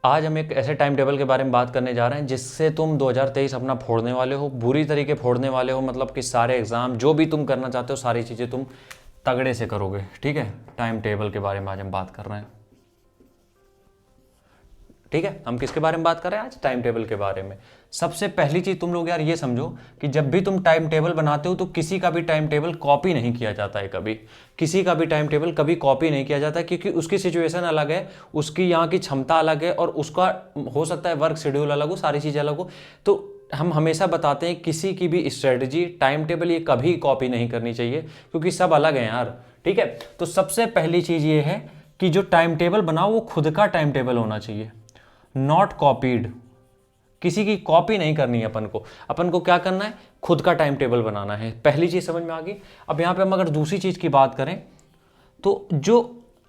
आज हम एक ऐसे टाइम टेबल के बारे में बात करने जा रहे हैं जिससे तुम 2023 अपना फोड़ने वाले हो, बुरी तरीके फोड़ने वाले हो। मतलब कि सारे एग्ज़ाम जो भी तुम करना चाहते हो सारी चीज़ें तुम तगड़े से करोगे। ठीक है, टाइम टेबल के बारे में आज हम बात कर रहे हैं। ठीक है, हम किसके बारे में बात कर रहे हैं आज? टाइम टेबल के बारे में। सबसे पहली चीज तुम लोग यार ये समझो कि जब भी तुम टाइम टेबल बनाते हो तो किसी का भी टाइम टेबल कॉपी नहीं किया जाता है। कभी किसी का भी टाइम टेबल कभी कॉपी नहीं किया जाता, क्योंकि उसकी सिचुएशन अलग है, उसकी यहाँ की क्षमता अलग है, और उसका हो सकता है वर्क शेड्यूल अलग हो, सारी चीज़ें अलग हो। तो हम हमेशा बताते हैं किसी की भी स्ट्रेटजी, टाइम टेबल ये कभी कॉपी नहीं करनी चाहिए, क्योंकि सब अलग हैं यार। ठीक है, तो सबसे पहली चीज़ ये है कि जो टाइम टेबल बनाओ वो खुद का टाइम टेबल होना चाहिए, नॉट कॉपीड। किसी की कॉपी नहीं करनी है अपन को क्या करना है? खुद का टाइम टेबल बनाना है। पहली चीज समझ में आ गई। अब यहां पे हम अगर दूसरी चीज की बात करें तो जो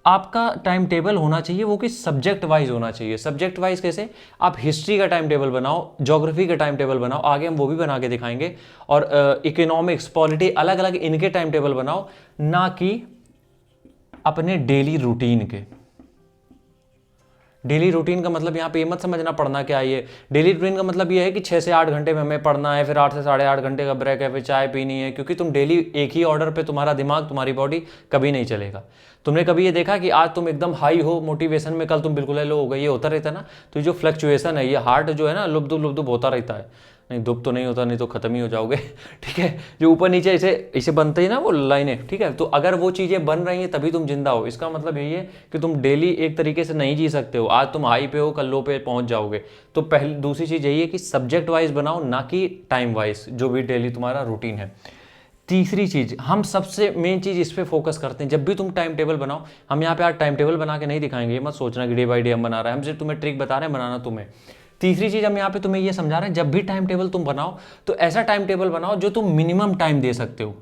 आपका टाइम टेबल होना चाहिए वो कि सब्जेक्ट वाइज होना चाहिए। सब्जेक्ट वाइज कैसे? आप हिस्ट्री का टाइम टेबल बनाओ, ज्योग्राफी का टाइम टेबल बनाओ, आगे हम वो भी बना के दिखाएंगे, और इकोनॉमिक्स, पॉलिटी, अलग अलग इनके टाइम टेबल बनाओ, ना कि अपने डेली रूटीन के। डेली रूटीन का मतलब यहाँ पे ये मत समझना पढ़ना क्या है। ये डेली रूटीन का मतलब ये है कि 6 से 8 घंटे में हमें पढ़ना है, फिर 8 से 8.5 घंटे का ब्रेक है, फिर चाय पीनी है, क्योंकि तुम डेली एक ही ऑर्डर पे तुम्हारा दिमाग, तुम्हारी बॉडी कभी नहीं चलेगा। तुमने कभी ये देखा कि आज तुम एकदम हाई हो मोटिवेशन में, कल तुम बिल्कुल लो हो गए? ये होता रहता है ना। तो जो फ्लक्चुएशन है, ये हार्ट जो है ना, लुब्धुब लुब्धुब होता रहता है। नहीं, दुब तो नहीं होता, नहीं तो खत्म ही हो जाओगे। ठीक है, जो ऊपर नीचे ऐसे ऐसे बनते ही ना वो लाइनें। ठीक है, तो अगर वो चीज़ें बन रही हैं तभी तुम जिंदा हो। इसका मतलब यही है कि तुम डेली एक तरीके से नहीं जी सकते हो। आज तुम हाई पे हो, कल लो पे पहुंच जाओगे। तो पहली दूसरी चीज़ यही है कि सब्जेक्ट वाइज बनाओ, ना कि टाइम वाइज, जो भी डेली तुम्हारा रूटीन है। तीसरी चीज, हम सबसे मेन चीज इस पे फोकस करते हैं। जब भी तुम टाइम टेबल बनाओ, हम यहाँ पे आज टाइम टेबल बना के नहीं दिखाएंगे, ये मत सोचना कि डे बाई डे हम बना रहे हैं। हम सिर्फ तुम्हें ट्रिक बता रहे हैं, बनाना तुम्हें। तीसरी चीज हम यहाँ पे तुम्हें ये समझा रहे हैं, जब भी टाइम टेबल तुम बनाओ तो ऐसा टाइम टेबल बनाओ जो तुम मिनिमम टाइम दे सकते हो।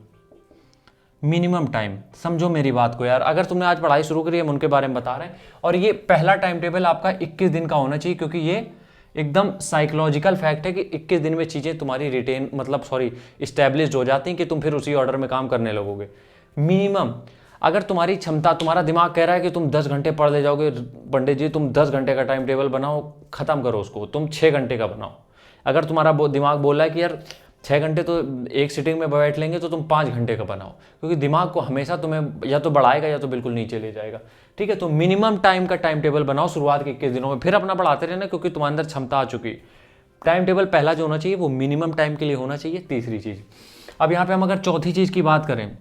मिनिमम टाइम, समझो मेरी बात को यार। अगर तुमने आज पढ़ाई शुरू करी है, हम उनके बारे में बता रहे हैं, और ये पहला टाइम टेबल आपका 21 दिन का होना चाहिए, क्योंकि ये एकदम साइकोलॉजिकल फैक्ट है कि 21 दिन में चीज़ें तुम्हारी रिटेन मतलब सॉरी इस्टेब्लिश्ड हो जाती हैं कि तुम फिर उसी ऑर्डर में काम करने लगोगे। मिनिमम, अगर तुम्हारी क्षमता, तुम्हारा दिमाग कह रहा है कि तुम 10 घंटे पढ़ ले जाओगे, पंडित जी तुम 10 घंटे का टाइम टेबल बनाओ, खत्म करो उसको, तुम 6 घंटे का बनाओ। अगर तुम्हारा दिमाग बोल रहा है कि यार 6 घंटे तो एक सिटिंग में बैठ लेंगे, तो तुम 5 घंटे का बनाओ, क्योंकि दिमाग को हमेशा तुम्हें या तो बढ़ाएगा या तो बिल्कुल नीचे ले जाएगा। ठीक है, तो मिनिमम टाइम का टाइम टेबल बनाओ शुरुआत के 21 दिनों में, फिर अपना बढ़ाते रहना, क्योंकि तुम्हारे अंदर क्षमता आ चुकी। टाइम टेबल पहला जो होना चाहिए वो मिनिमम टाइम के लिए होना चाहिए। तीसरी चीज़, अब यहाँ पे हम अगर चौथी चीज़ की बात करें,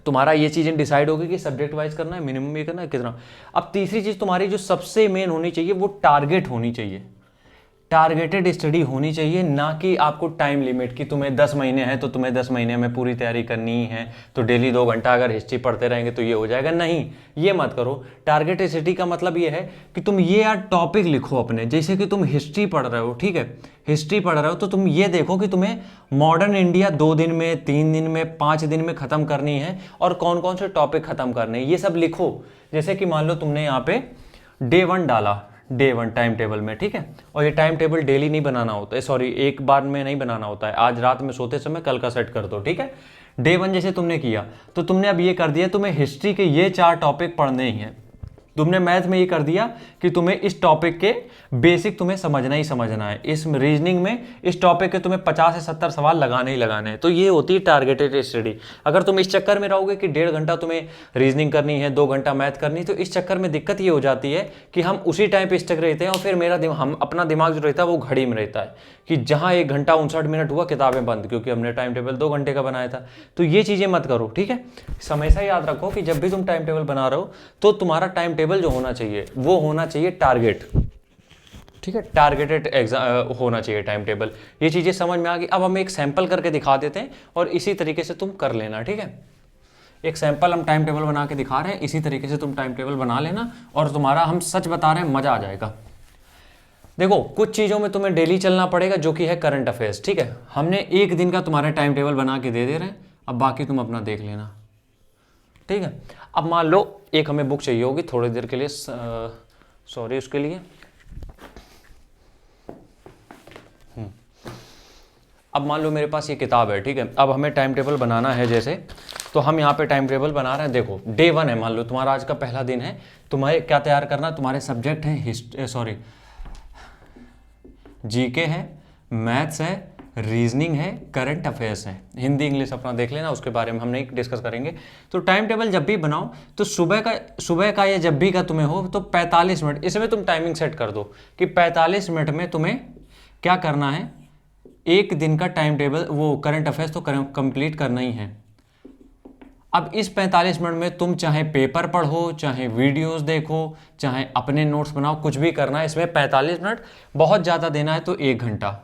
तुम्हारा ये चीज़ें डिसाइड होगी कि सब्जेक्ट वाइज करना है, मिनिमम ये करना है, कितना। अब तीसरी चीज़ तुम्हारी जो सबसे मेन होनी चाहिए वो टारगेट होनी चाहिए। टारगेटेड स्टडी होनी चाहिए, ना कि आपको टाइम लिमिट कि तुम्हें 10 महीने हैं तो तुम्हें 10 महीने में पूरी तैयारी करनी ही है, तो डेली 2 घंटा अगर हिस्ट्री पढ़ते रहेंगे तो ये हो जाएगा। नहीं, ये मत करो। टारगेटेड स्टडी का मतलब ये है कि तुम ये यार टॉपिक लिखो अपने, जैसे कि तुम हिस्ट्री पढ़ रहे हो। ठीक है, हिस्ट्री पढ़ रहे हो तो तुम ये देखो कि तुम्हें मॉडर्न इंडिया 2 दिन में, 3 दिन में, 5 दिन में खत्म करनी है, और कौन कौन से टॉपिक खत्म करने हैं ये सब लिखो। जैसे कि मान लो तुमने यहाँ पे डे 1 डाला, डे 1 टाइम टेबल में। ठीक है, और ये टाइम टेबल डेली नहीं बनाना होता है, सॉरी एक बार में नहीं बनाना होता है, आज रात में सोते समय कल का सेट कर दो। ठीक है, डे 1 जैसे तुमने किया तो तुमने अब ये कर दिया, तुम्हें हिस्ट्री के ये 4 टॉपिक पढ़ने ही हैं। तुमने मैथ में ये कर दिया कि तुम्हें इस टॉपिक के बेसिक तुम्हें समझना ही समझना है, इस रीजनिंग में इस टॉपिक के तुम्हें 50 से 70 सवाल लगाने ही लगाने हैं। तो ये होती है टारगेटेड स्टडी। अगर तुम इस चक्कर में रहोगे कि 1.5 घंटा तुम्हें रीजनिंग करनी है, 2 घंटा मैथ करनी, तो इस चक्कर में दिक्कत ये हो जाती है कि हम उसी टाइम पे स्टक रहते हैं, और फिर हम अपना दिमाग जो रहता है वो घड़ी में रहता है कि जहाँ 1 घंटा 59 मिनट हुआ किताबें बंद, क्योंकि हमने टाइम टेबल 2 घंटे का बनाया था। तो ये चीज़ें मत करो। ठीक है, हमेशा याद रखो कि जब भी तुम टाइम टेबल बना रहे हो तो तुम्हारा टाइम टेबल जो होना चाहिए वो होना चाहिए टारगेट। ठीक है, टारगेटेड एग्जाम होना चाहिए टाइम टेबल। ये चीजें समझ में आ गई। अब हम एक सैंपल करके दिखा देते हैं और इसी तरीके से तुम कर लेना। ठीक है, एक सैंपल हम टाइम टेबल बना के दिखा रहे हैं, इसी तरीके से तुम टाइम टेबल बना लेना, और तुम्हारा, हम सच बता रहे हैं, मजा आ जाएगा। देखो, कुछ चीजों में तुम्हें डेली चलना पड़ेगा, जो कि है करंट अफेयर्स। ठीक है, हमने एक दिन का तुम्हारा टाइम टेबल बना के दे रहे हैं, अब बाकी तुम अपना देख लेना। ठीक है, अब मान लो एक हमें बुक चाहिए होगी थोड़ी देर के लिए, सॉरी उसके लिए। अब मान लो मेरे पास ये किताब है। ठीक है, अब हमें टाइम टेबल बनाना है जैसे, तो हम यहाँ पे टाइम टेबल बना रहे हैं। देखो, डे 1 है, मान लो तुम्हारा आज का पहला दिन है, तुम्हें क्या तैयार करना, तुम्हारे सब्जेक्ट हैं जीके है, मैथ्स है, रीजनिंग है, करंट अफेयर्स है। हिंदी इंग्लिश अपना देख लेना, उसके बारे में हम नहीं डिस्कस करेंगे। तो टाइम टेबल जब भी बनाओ तो सुबह का या जब भी का तुम्हें हो तो 45 मिनट, इसमें तुम टाइमिंग सेट कर दो कि 45 मिनट में तुम्हें क्या करना है, एक दिन का टाइम टेबल, वो करंट अफेयर्स तो कंप्लीट करना ही है। अब इस 45 मिनट में तुम चाहे पेपर पढ़ो, चाहे वीडियोस देखो, चाहे अपने नोट्स बनाओ, कुछ भी करना है। इसमें 45 मिनट, बहुत ज़्यादा देना है तो 1 घंटा,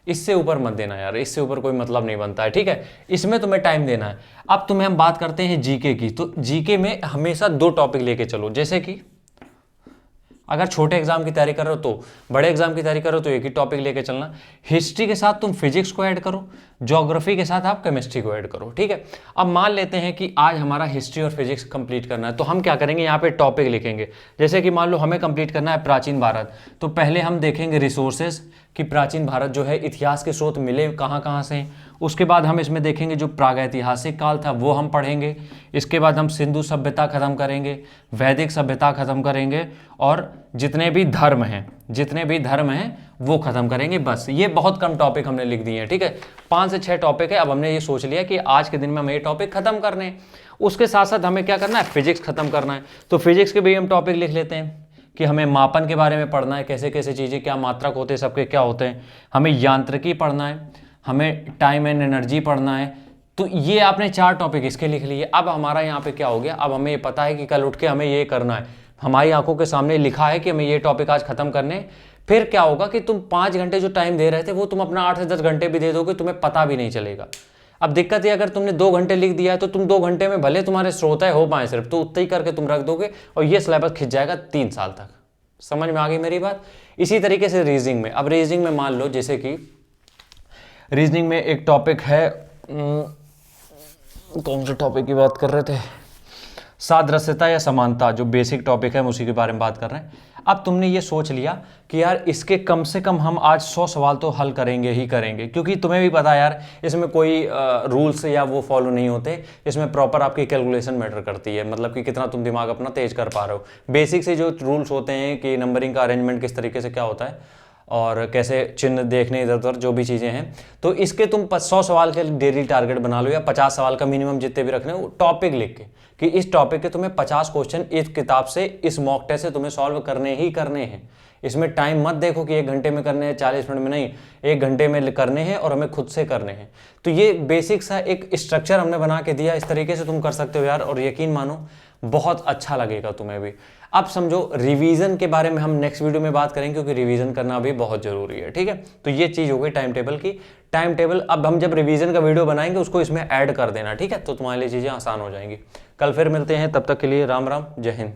इससे ऊपर मत देना यार, इससे ऊपर कोई मतलब नहीं बनता है, ठीक है। इसमें तुम्हें टाइम देना है। अब तुम्हें हम बात करते हैं जीके की। तो जीके में हमेशा 2 टॉपिक लेके चलो, जैसे कि अगर छोटे एग्जाम की तैयारी कर रहे हो तो, बड़े एग्जाम की तैयारी करो तो एक ही टॉपिक लेके चलना। हिस्ट्री के साथ तुम फिजिक्स को ऐड करो, ज्योग्राफी के साथ आप केमिस्ट्री को ऐड करो, ठीक है। अब मान लेते हैं कि आज हमारा हिस्ट्री और फिजिक्स कंप्लीट करना है, तो हम क्या करेंगे, यहाँ पे टॉपिक लिखेंगे। जैसे कि मान लो हमें कंप्लीट करना है प्राचीन भारत, तो पहले हम देखेंगे रिसोर्सेज कि प्राचीन भारत जो है इतिहास के स्रोत मिले कहाँ कहाँ से। उसके बाद हम इसमें देखेंगे जो प्रागैतिहासिक काल था वो हम पढ़ेंगे। इसके बाद हम सिंधु सभ्यता खत्म करेंगे, वैदिक सभ्यता खत्म करेंगे, और जितने भी धर्म हैं वो खत्म करेंगे। बस ये बहुत कम टॉपिक हमने लिख दिए हैं, ठीक है। 5 से 6 टॉपिक है। अब हमने ये सोच लिया कि आज के दिन में हमें ये टॉपिक खत्म करने हैं। उसके साथ साथ हमें क्या करना है, फिजिक्स खत्म करना है। तो फिजिक्स के भी हम टॉपिक लिख लेते हैं कि हमें मापन के बारे में पढ़ना है, कैसे कैसे चीज़ें, क्या मात्रक होते हैं, सबके क्या होते हैं। हमें यांत्रिकी पढ़ना है, हमें टाइम एंड एनर्जी पढ़ना है। तो ये आपने 4 टॉपिक इसके लिख लिए। अब हमारा यहाँ पे क्या हो गया, अब हमें ये पता है कि कल उठ के हमें ये करना है, हमारी आंखों के सामने लिखा है कि हमें ये टॉपिक आज खत्म करने। फिर क्या होगा कि तुम 5 घंटे जो टाइम दे रहे थे वो तुम अपना 8 से 10 घंटे भी दे दोगे, तुम्हें पता भी नहीं चलेगा। अब दिक्कत ये, अगर तुमने 2 घंटे लिख दिया है तो तुम 2 घंटे में भले तुम्हारे श्रोता हो पाए सिर्फ, तो उतना ही करके तुम रख दोगे और ये सिलेबस खिंच जाएगा 3 साल तक। समझ में आ गई मेरी बात। इसी तरीके से रीजनिंग में, अब रीजनिंग में मान लो जैसे कि रीजनिंग में एक टॉपिक है, कौन से टॉपिक की बात कर रहे थे, सादृश्यता या समानता, जो बेसिक टॉपिक है हम उसी के बारे में बात कर रहे हैं। अब तुमने ये सोच लिया कि यार इसके कम से कम हम आज 100 सवाल तो हल करेंगे ही करेंगे, क्योंकि तुम्हें भी पता है यार इसमें कोई रूल्स या वो फॉलो नहीं होते। इसमें प्रॉपर आपकी कैलकुलेशन मैटर करती है, मतलब कि कितना तुम दिमाग अपना तेज कर पा रहे हो। बेसिक से जो रूल्स होते हैं कि नंबरिंग का अरेंजमेंट किस तरीके से क्या होता है और कैसे चिन्ह देखने इधर उधर जो भी चीज़ें हैं, तो इसके तुम 100 सवाल के डेली टारगेट बना लो, या 50 सवाल का मिनिमम जितने भी रखने हो, टॉपिक लिख के कि इस टॉपिक के तुम्हें 50 क्वेश्चन इस किताब से, इस मॉक टेस्ट से तुम्हें सॉल्व करने ही करने हैं। इसमें टाइम मत देखो कि 1 घंटे में करने हैं, 40 मिनट में नहीं, 1 घंटे में करने हैं और हमें खुद से करने हैं। तो ये बेसिक सा एक स्ट्रक्चर हमने बना के दिया, इस तरीके से तुम कर सकते हो यार, और यकीन मानो बहुत अच्छा लगेगा तुम्हें भी। अब समझो रिवीजन के बारे में हम नेक्स्ट वीडियो में बात करेंगे, क्योंकि रिवीजन करना भी बहुत जरूरी है, ठीक है। तो ये चीज हो गई टाइम टेबल की। टाइम टेबल अब हम जब रिवीजन का वीडियो बनाएंगे उसको इसमें ऐड कर देना, ठीक है, तो तुम्हारे लिए चीजें आसान हो जाएंगी। कल फिर मिलते हैं, तब तक के लिए राम राम, जय हिंद।